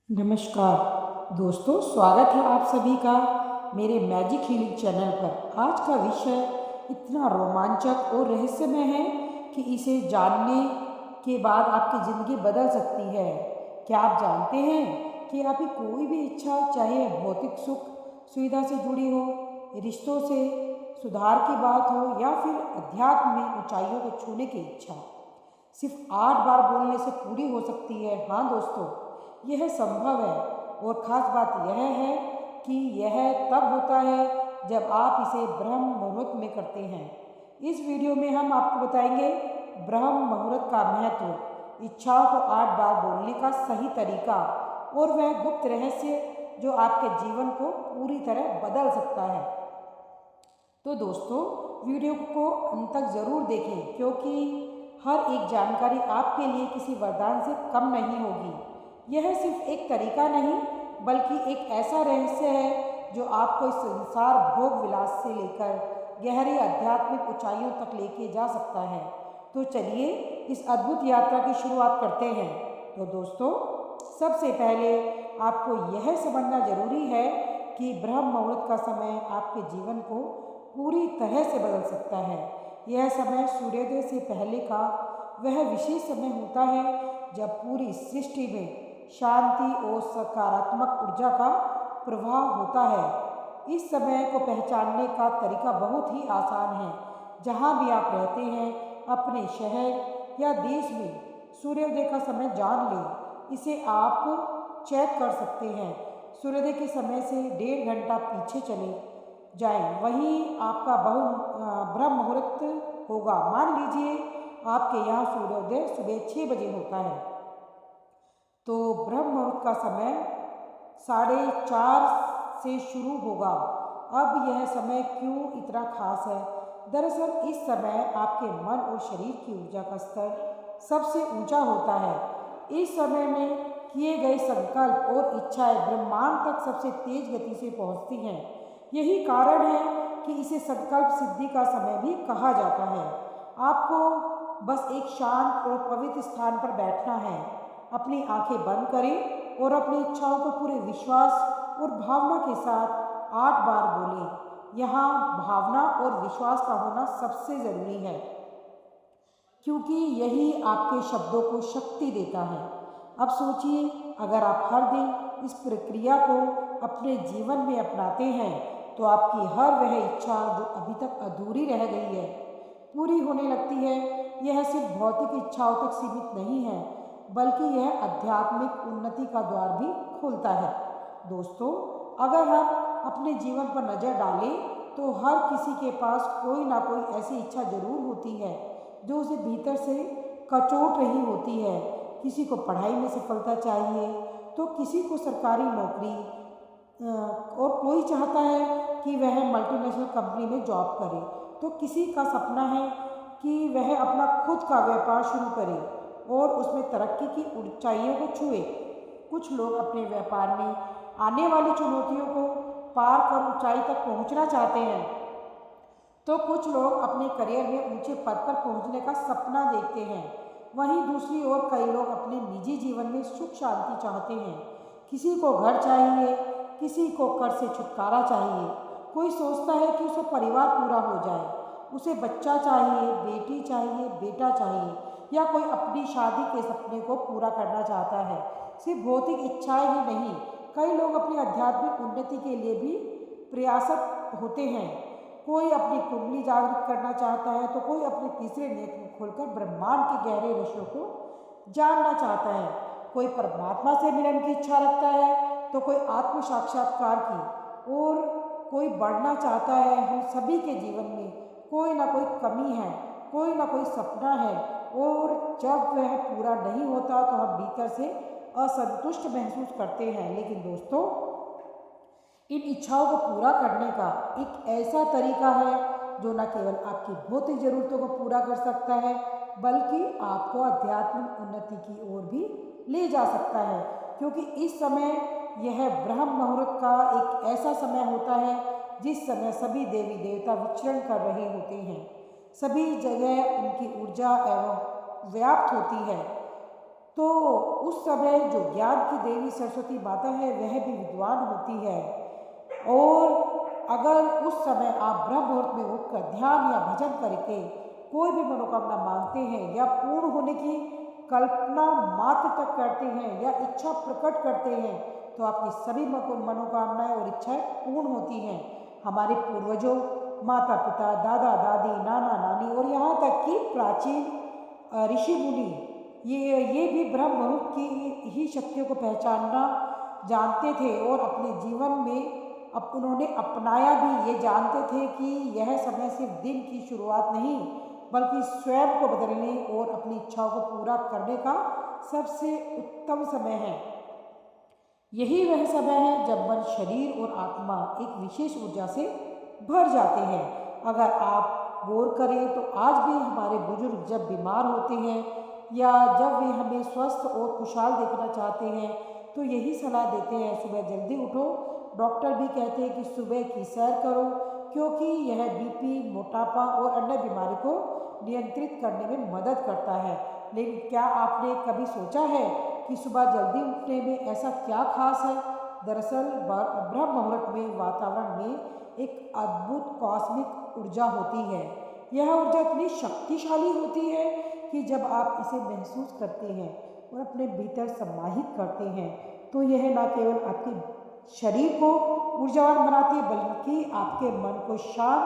नमस्कार दोस्तों, स्वागत है आप सभी का मेरे मैजिक हीलिंग चैनल पर। आज का विषय इतना रोमांचक और रहस्यमय है कि इसे जानने के बाद आपकी ज़िंदगी बदल सकती है। क्या आप जानते हैं कि आपकी कोई भी इच्छा, चाहे भौतिक सुख सुविधा से जुड़ी हो, रिश्तों से सुधार की बात हो या फिर अध्यात्म में ऊंचाइयों को छूने की इच्छा, सिर्फ 8 बार बोलने से पूरी हो सकती है। हाँ दोस्तों, यह संभव है। और ख़ास बात यह है कि यह तब होता है जब आप इसे ब्रह्म मुहूर्त में करते हैं। इस वीडियो में हम आपको बताएंगे ब्रह्म मुहूर्त का महत्व, इच्छाओं को 8 बार बोलने का सही तरीका और वह गुप्त रहस्य जो आपके जीवन को पूरी तरह बदल सकता है। तो दोस्तों, वीडियो को अंत तक ज़रूर देखें, क्योंकि हर एक जानकारी आपके लिए किसी वरदान से कम नहीं होगी। यह सिर्फ एक तरीका नहीं, बल्कि एक ऐसा रहस्य है जो आपको इस संसार भोग विलास से लेकर गहरी आध्यात्मिक ऊंचाइयों तक लेके जा सकता है। तो चलिए इस अद्भुत यात्रा की शुरुआत करते हैं। तो दोस्तों, सबसे पहले आपको यह समझना जरूरी है कि ब्रह्म मुहूर्त का समय आपके जीवन को पूरी तरह से बदल सकता है। यह समय सूर्योदय से पहले का वह विशेष समय होता है जब पूरी सृष्टि में शांति और सकारात्मक ऊर्जा का प्रवाह होता है। इस समय को पहचानने का तरीका बहुत ही आसान है। जहाँ भी आप रहते हैं, अपने शहर या देश में सूर्योदय का समय जान लें। इसे आप चेक कर सकते हैं। सूर्योदय के समय से 1.5 घंटा पीछे चले जाएं, वहीं आपका ब्रह्म मुहूर्त होगा। मान लीजिए आपके यहाँ सूर्योदय सुबह 6 बजे होता है, तो ब्रह्म मुहूर्त का समय 4:30 से शुरू होगा। अब यह समय क्यों इतना खास है? दरअसल इस समय आपके मन और शरीर की ऊर्जा का स्तर सबसे ऊंचा होता है। इस समय में किए गए संकल्प और इच्छाएं ब्रह्मांड तक सबसे तेज गति से पहुंचती हैं। यही कारण है कि इसे संकल्प सिद्धि का समय भी कहा जाता है। आपको बस एक शांत और पवित्र स्थान पर बैठना है। अपनी आंखें बंद करें और अपनी इच्छाओं को पूरे विश्वास और भावना के साथ 8 बार बोलें। यहाँ भावना और विश्वास का होना सबसे ज़रूरी है, क्योंकि यही आपके शब्दों को शक्ति देता है। अब सोचिए, अगर आप हर दिन इस प्रक्रिया को अपने जीवन में अपनाते हैं, तो आपकी हर वह इच्छा जो अभी तक अधूरी रह गई है पूरी होने लगती है। यह सिर्फ भौतिक इच्छाओं तक सीमित नहीं है, बल्कि यह आध्यात्मिक उन्नति का द्वार भी खोलता है। दोस्तों, अगर हम अपने जीवन पर नज़र डालें, तो हर किसी के पास कोई ना कोई ऐसी इच्छा जरूर होती है जो उसे भीतर से कचोट रही होती है। किसी को पढ़ाई में सफलता चाहिए, तो किसी को सरकारी नौकरी, और कोई चाहता है कि वह मल्टीनेशनल कंपनी में जॉब करे, तो किसी का सपना है कि वह अपना खुद का व्यापार शुरू करे और उसमें तरक्की की ऊंचाइयों को छुए। कुछ लोग अपने व्यापार में आने वाली चुनौतियों को पार कर ऊंचाई तक पहुंचना चाहते हैं, तो कुछ लोग अपने करियर में ऊंचे पद पर पहुंचने का सपना देखते हैं। वहीं दूसरी ओर कई लोग अपने निजी जीवन में सुख शांति चाहते हैं। किसी को घर चाहिए, किसी को कर्ज से छुटकारा चाहिए, कोई सोचता है कि उसे परिवार पूरा हो जाए, उसे बच्चा चाहिए, बेटी चाहिए, बेटा चाहिए, या कोई अपनी शादी के सपने को पूरा करना चाहता है। सिर्फ भौतिक इच्छाएं ही नहीं, कई लोग अपनी आध्यात्मिक उन्नति के लिए भी प्रयासरत होते हैं। कोई अपनी कुंडली जागृत करना चाहता है, तो कोई अपने तीसरे नेत्र को खोलकर ब्रह्मांड के गहरे रहस्यों को जानना चाहता है। कोई परमात्मा से मिलन की इच्छा रखता है, तो कोई आत्म साक्षात्कार की, और कोई बढ़ना चाहता है। हम सभी के जीवन में कोई ना कोई कमी है, कोई ना कोई सपना है, और जब वह पूरा नहीं होता तो हम भीतर से असंतुष्ट महसूस करते हैं। लेकिन दोस्तों, इन इच्छाओं को पूरा करने का एक ऐसा तरीका है जो न केवल आपकी भौतिक ज़रूरतों को पूरा कर सकता है, बल्कि आपको आध्यात्मिक उन्नति की ओर भी ले जा सकता है। क्योंकि इस समय यह ब्रह्म मुहूर्त का एक ऐसा समय होता है जिस समय सभी देवी देवता विचरण कर रहे होते हैं। सभी जगह उनकी ऊर्जा एवं व्याप्त होती है। तो उस समय जो ज्ञान की देवी सरस्वती माता है वह भी विद्वान होती है। और अगर उस समय आप ब्रह्म मुहूर्त में उठकर ध्यान या भजन करके कोई भी मनोकामना मांगते हैं या पूर्ण होने की कल्पना मात्र तक करते हैं या इच्छा प्रकट करते हैं तो आपकी सभी मनोकामनाएं और इच्छाएं पूर्ण होती हैं। हमारे पूर्वजों, माता पिता, दादा दादी, नाना नानी और यहाँ तक कि प्राचीन ऋषि मुनि ये भी ब्रह्म मुहूर्त की ही शक्तियों को पहचानना जानते थे और अपने जीवन में अब उन्होंने अपनाया भी। ये जानते थे कि यह समय सिर्फ दिन की शुरुआत नहीं बल्कि स्वयं को बदलने और अपनी इच्छाओं को पूरा करने का सबसे उत्तम समय है। यही वह समय है जब मन, शरीर और आत्मा एक विशेष ऊर्जा से भर जाते हैं। अगर आप गौर करें तो आज भी हमारे बुजुर्ग जब बीमार होते हैं या जब वे हमें स्वस्थ और खुशहाल देखना चाहते हैं तो यही सलाह देते हैं, सुबह जल्दी उठो। डॉक्टर भी कहते हैं कि सुबह की सैर करो क्योंकि यह बीपी, मोटापा और अन्य बीमारी को नियंत्रित करने में मदद करता है। लेकिन क्या आपने कभी सोचा है कि सुबह जल्दी उठने में ऐसा क्या खास है? दरअसल ब्रह्म मुहूर्त में वातावरण में एक अद्भुत कॉस्मिक ऊर्जा होती है। यह ऊर्जा इतनी शक्तिशाली होती है कि जब आप इसे महसूस करते हैं और अपने भीतर समाहित करते हैं तो यह न केवल आपके शरीर को ऊर्जावान बनाती है बल्कि आपके मन को शांत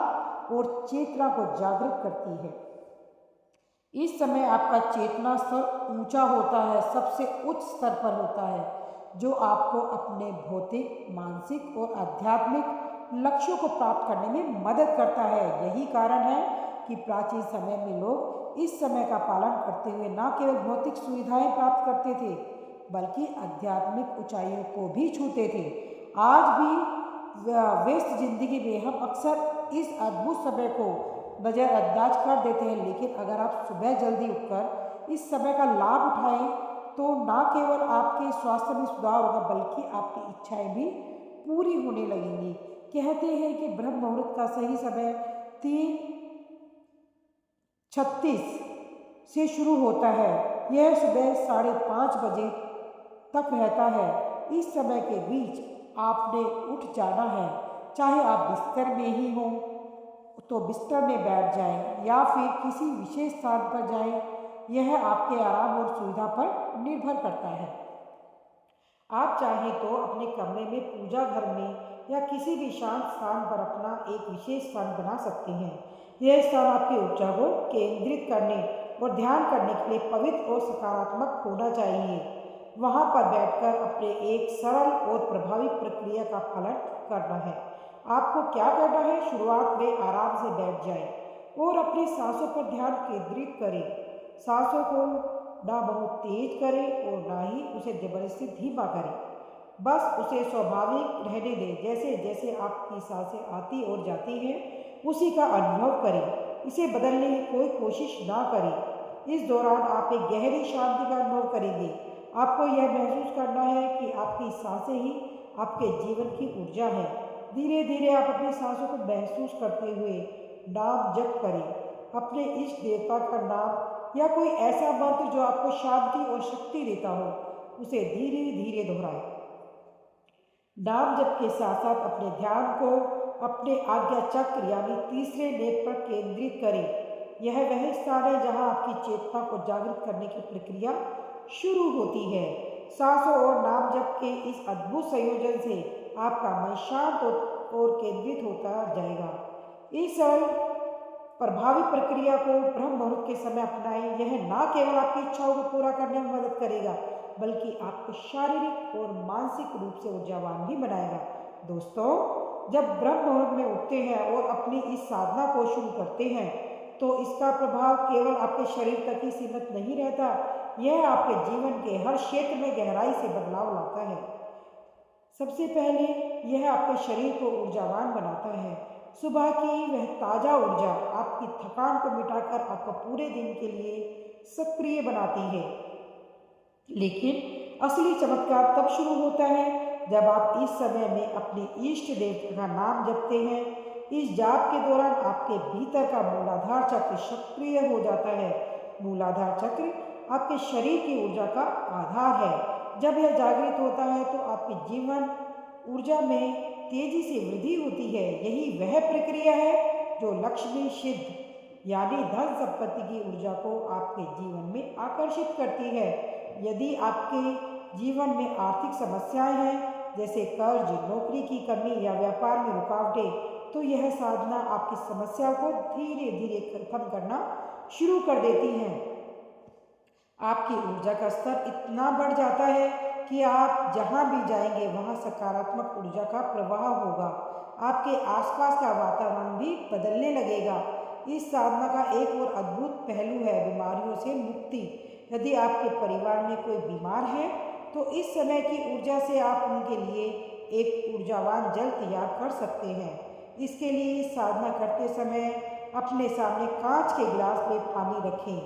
और चेतना को जागृत करती है। इस समय आपका चेतना स्तर ऊंचा होता है, सबसे उच्च स्तर पर होता है, जो आपको अपने भौतिक, मानसिक और आध्यात्मिक लक्ष्यों को प्राप्त करने में मदद करता है। यही कारण है कि प्राचीन समय में लोग इस समय का पालन करते हुए न केवल भौतिक सुविधाएं प्राप्त करते थे बल्कि आध्यात्मिक ऊंचाइयों को भी छूते थे। आज भी व्यस्त जिंदगी में हम अक्सर इस अद्भुत समय को नज़रअंदाज कर देते हैं, लेकिन अगर आप सुबह जल्दी उठकर इस समय का लाभ उठाएं तो न केवल आपके स्वास्थ्य में सुधार होगा बल्कि आपकी इच्छाएं भी पूरी होने लगेंगी। कहते हैं कि ब्रह्म मुहूर्त का सही समय 3:36 से शुरू होता है। यह सुबह 5:30 बजे तक रहता है। इस समय के बीच आपने उठ जाना है, चाहे आप बिस्तर में ही हों तो बिस्तर में बैठ जाएं या फिर किसी विशेष स्थान पर जाएं। यह आपके आराम और सुविधा पर निर्भर करता है। आप चाहें तो अपने कमरे में, पूजा घर में या किसी भी शांत स्थान पर अपना एक विशेष स्थान बना सकते हैं। यह स्थान आपकी ऊर्जा को केंद्रित करने और ध्यान करने के लिए पवित्र और सकारात्मक होना चाहिए। वहां पर बैठकर अपने एक सरल और प्रभावी प्रक्रिया का पालन करना है। आपको क्या करना है? शुरुआत में आराम से बैठ जाएं और अपनी सांसों पर ध्यान केंद्रित करें। सांसों को ना बहुत तेज करें और ना ही उसे जबरदस्ती धीमा करें। बस उसे स्वाभाविक रहने दें। जैसे जैसे आपकी सांसें आती और जाती हैं उसी का अनुभव करें। इसे बदलने की कोई कोशिश ना करें। इस दौरान आप एक गहरी शांति का अनुभव करेंगे। आपको यह महसूस करना है कि आपकी सांसें ही आपके जीवन की ऊर्जा है। धीरे धीरे आप अपनी सांसों को महसूस करते हुए नाम जप करें। अपने इष्ट देवता का नाम या कोई ऐसा मंत्र जो आपको शांति और शक्ति देता हो उसे धीरे धीरे दोहराएं। नाम जप के साथ साथ अपने ध्यान को अपने आज्ञा चक्र यानी तीसरे नेत्र पर केंद्रित करें। यह वह स्थान है जहां आपकी चेतना को जागृत करने की प्रक्रिया शुरू होती है। सांसों और नाम जप के इस अद्भुत संयोजन से आपका मन शांत और केंद्रित होता जाएगा। इस सरल प्रभावी प्रक्रिया को ब्रह्म मुहूर्त के समय अपनाएं। यह न केवल आपकी इच्छाओं को पूरा करने में मदद करेगा बल्कि आपको शारीरिक और मानसिक रूप से ऊर्जावान भी बनाएगा। दोस्तों, जब ब्रह्म मुहूर्त में उठते हैं और अपनी इस साधना को शुरू करते हैं तो इसका प्रभाव केवल आपके शरीर तक ही सीमित नहीं रहता, यह आपके जीवन के हर क्षेत्र में गहराई से बदलाव लाता है। सबसे पहले यह आपके शरीर को ऊर्जावान बनाता है। सुबह की वह ताज़ा ऊर्जा आपकी थकान को मिटाकर आपको पूरे दिन के लिए सक्रिय बनाती है। लेकिन असली चमत्कार तब शुरू होता है जब आप इस समय में अपने इष्ट देवता का नाम जपते हैं। इस जाप के दौरान आपके भीतर का मूलाधार चक्र सक्रिय हो जाता है। मूलाधार चक्र आपके शरीर की ऊर्जा का आधार है। जब यह जागृत होता है तो आपके जीवन ऊर्जा में तेजी से वृद्धि होती है। यही वह प्रक्रिया है जो लक्ष्मी सिद्ध यानी धन संपत्ति की ऊर्जा को आपके जीवन में आकर्षित करती है। यदि आपके जीवन में आर्थिक समस्याएं हैं जैसे कर्ज, नौकरी की कमी या व्यापार में रुकावटें, तो यह साधना आपकी समस्या को धीरे धीरे खत्म करना शुरू कर देती है। आपकी ऊर्जा का स्तर इतना बढ़ जाता है कि आप जहां भी जाएंगे वहां सकारात्मक ऊर्जा का प्रवाह होगा। आपके आसपास का वातावरण भी बदलने लगेगा। इस साधना का एक और अद्भुत पहलू है बीमारियों से मुक्ति। यदि आपके परिवार में कोई बीमार है तो इस समय की ऊर्जा से आप उनके लिए एक ऊर्जावान जल तैयार कर सकते हैं। इसके लिए साधना करते समय अपने सामने कांच के गिलास में पानी रखें।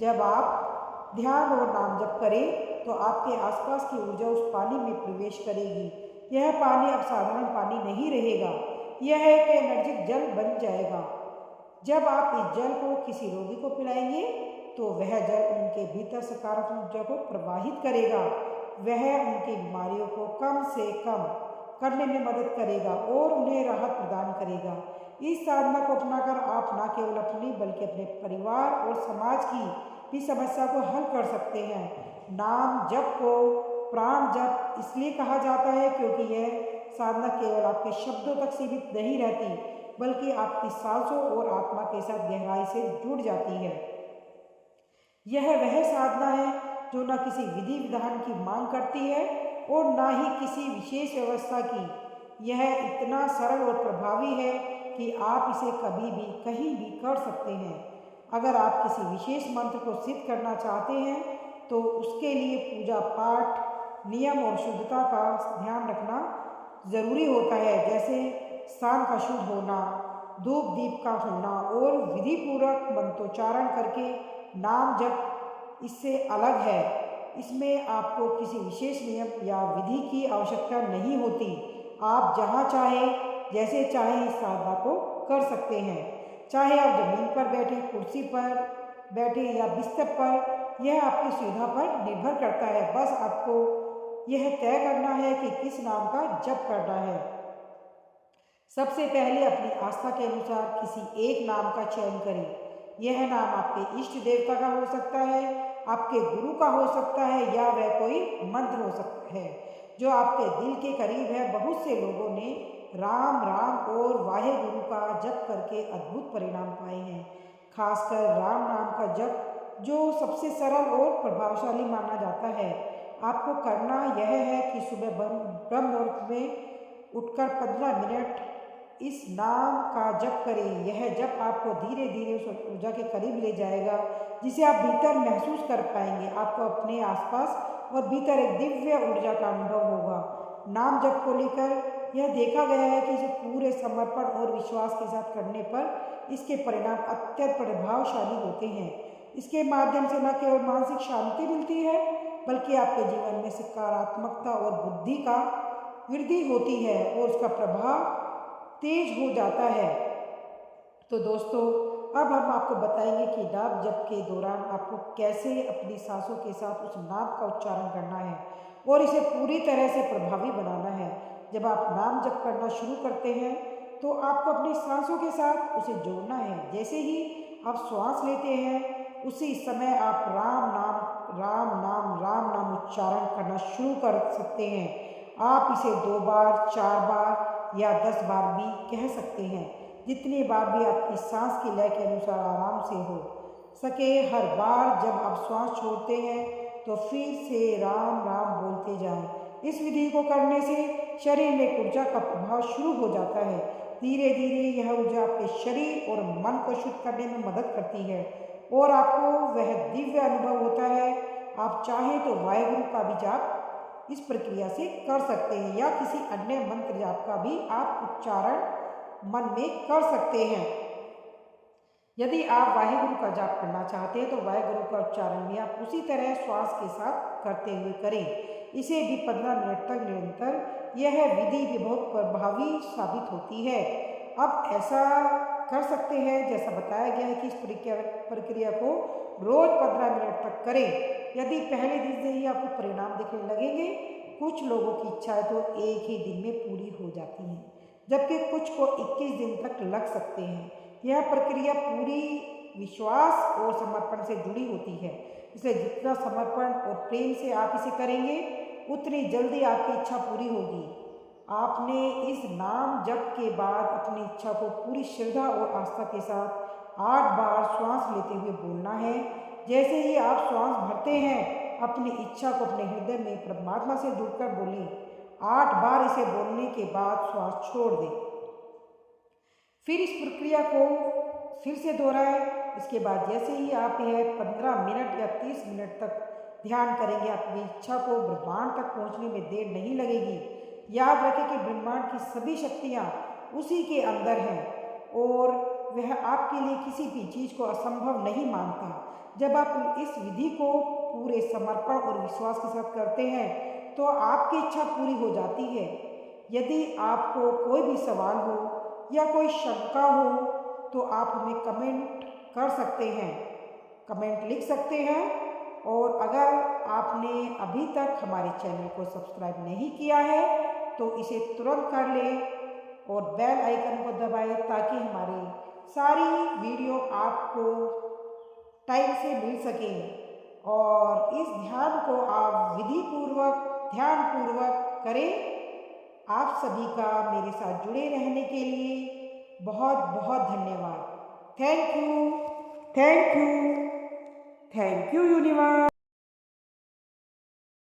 जब आप ध्यान और नाम जप करें तो आपके आसपास की ऊर्जा उस पानी में प्रवेश करेगी। यह पानी अब साधारण पानी नहीं रहेगा, यह एक एनर्जिक जल बन जाएगा। जब आप इस जल को किसी रोगी को पिलाएंगे तो वह जल उनके भीतर सकारात्मक ऊर्जा को प्रवाहित करेगा। वह उनकी बीमारियों को कम से कम करने में मदद करेगा और उन्हें राहत प्रदान करेगा। इस साधना को अपनाकर आप न केवल अपनी बल्कि अपने परिवार और समाज की भी समस्या को हल कर सकते हैं। नाम जप को प्राण जप इसलिए कहा जाता है क्योंकि यह साधना केवल आपके शब्दों तक सीमित नहीं रहती बल्कि आपकी सांसों और आत्मा के साथ गहराई से जुड़ जाती है। यह वह साधना है जो न किसी विधि विधान की मांग करती है और न ही किसी विशेष व्यवस्था की। यह इतना सरल और प्रभावी है कि आप इसे कभी भी कहीं भी कर सकते हैं। अगर आप किसी विशेष मंत्र को सिद्ध करना चाहते हैं तो उसके लिए पूजा पाठ, नियम और शुद्धता का ध्यान रखना जरूरी होता है, जैसे स्थान का शुद्ध होना, धूप दीप का होना और विधि पूर्वक मंत्रोच्चारण करके नाम जप इससे अलग है। इसमें आपको किसी विशेष नियम या विधि की आवश्यकता नहीं होती। आप जहाँ चाहें जैसे चाहें इस साधना को कर सकते हैं। चाहे आप जमीन पर बैठे, कुर्सी पर बैठे या बिस्तर पर, यह आपकी सुविधा पर निर्भर करता है। बस आपको यह तय करना है कि किस नाम का जप करना है। सबसे पहले अपनी आस्था के अनुसार किसी एक नाम का चयन करें। यह नाम आपके इष्ट देवता का हो सकता है, आपके गुरु का हो सकता है या वह कोई मंत्र हो सकता है जो आपके दिल के करीब है। बहुत से लोगों ने राम राम और वाहेगुरु का जप करके अद्भुत परिणाम पाए हैं। खासकर राम नाम का जप जो सबसे सरल और प्रभावशाली माना जाता है। आपको करना यह है कि सुबह ब्रह्म मुहूर्त में उठकर 15 मिनट इस नाम का जप करें। यह जप आपको धीरे धीरे उस ऊर्जा के करीब ले जाएगा जिसे आप भीतर महसूस कर पाएंगे। आपको अपने आसपास और भीतर एक दिव्य ऊर्जा का अनुभव होगा। नाम जप को लेकर यह देखा गया है कि इसे पूरे समर्पण और विश्वास के साथ करने पर इसके परिणाम अत्यंत प्रभावशाली होते हैं। इसके माध्यम से न केवल मानसिक शांति मिलती है बल्कि आपके जीवन में सकारात्मकता और बुद्धि का वृद्धि होती है और उसका प्रभाव तेज हो जाता है। तो दोस्तों, अब हम आपको बताएंगे कि नाम जप के दौरान आपको कैसे अपनी सांसों के साथ उस नाम का उच्चारण करना है और इसे पूरी तरह से प्रभावी बनाना है। जब आप नाम जप करना शुरू करते हैं तो आपको अपनी सांसों के साथ उसे जोड़ना है। जैसे ही आप श्वास लेते हैं उसी समय आप राम नाम उच्चारण करना शुरू कर सकते हैं। आप इसे 2 बार, 4 बार या 10 बार भी कह सकते हैं, जितनी बार भी आपकी सांस की लय के अनुसार आराम से हो सके। हर बार जब आप श्वास छोड़ते हैं तो फिर से राम राम बोलते जाएं। इस विधि को करने से शरीर में ऊर्जा का प्रभाव शुरू हो जाता है। धीरे धीरे यह ऊर्जा आपके शरीर और मन को शुद्ध करने में मदद करती है और आपको वह दिव्य अनुभव होता है। आप चाहें तो वाहेगुरु का भी जाप इस प्रक्रिया से कर सकते हैं या किसी अन्य मंत्र जाप का भी आप उच्चारण मन में कर सकते हैं। यदि आप वाहेगुरु का जाप करना चाहते हैं तो वाहेगुरु का उच्चारण भी आप उसी तरह श्वास के साथ करते हुए करें। इसे भी 15 मिनट तक निरंतर यह विधि भी बहुत प्रभावी साबित होती है। अब ऐसा कर सकते हैं जैसा बताया गया है कि इस प्रक्रिया को रोज़ 15 मिनट तक करें। यदि पहले दिन से ही आपको परिणाम दिखने लगेंगे, कुछ लोगों की इच्छाएं तो एक ही दिन में पूरी हो जाती हैं, जबकि कुछ को 21 दिन तक लग सकते हैं। यह प्रक्रिया पूरी विश्वास और समर्पण से जुड़ी होती है, इसलिए जितना समर्पण और प्रेम से आप इसे करेंगे, उतनी जल्दी आपकी इच्छा पूरी होगी। आपने इस नाम जप के बाद अपनी इच्छा को पूरी श्रद्धा और आस्था के साथ 8 बार श्वास लेते हुए बोलना है। जैसे ही आप श्वास भरते हैं, अपनी इच्छा को अपने हृदय में परमात्मा से जुड़कर बोलें। 8 बार इसे बोलने के बाद श्वास छोड़ दें। फिर इस प्रक्रिया को फिर से दोहराएं। इसके बाद जैसे ही आप यह 15 मिनट या 30 मिनट तक ध्यान करेंगे, आपकी इच्छा को ब्रह्मांड तक पहुंचने में देर नहीं लगेगी। याद रखें कि ब्रह्मांड की सभी शक्तियां उसी के अंदर हैं और वह आपके लिए किसी भी चीज़ को असंभव नहीं मानता। जब आप इस विधि को पूरे समर्पण और विश्वास के साथ करते हैं, तो आपकी इच्छा पूरी हो जाती है। यदि आपको कोई भी सवाल हो या कोई शंका हो, तो आप हमें कमेंट कर सकते हैं, कमेंट लिख सकते हैं। और अगर आपने अभी तक हमारे चैनल को सब्सक्राइब नहीं किया है, तो इसे तुरंत कर लें और बेल आइकन को दबाएं, ताकि हमारी सारी वीडियो आपको टाइम से मिल सकें। और इस ध्यान को आप विधि पूर्वक, ध्यान पूर्वक करें। आप सभी का मेरे साथ जुड़े रहने के लिए बहुत बहुत धन्यवाद। Thank you, thank you, thank you universe.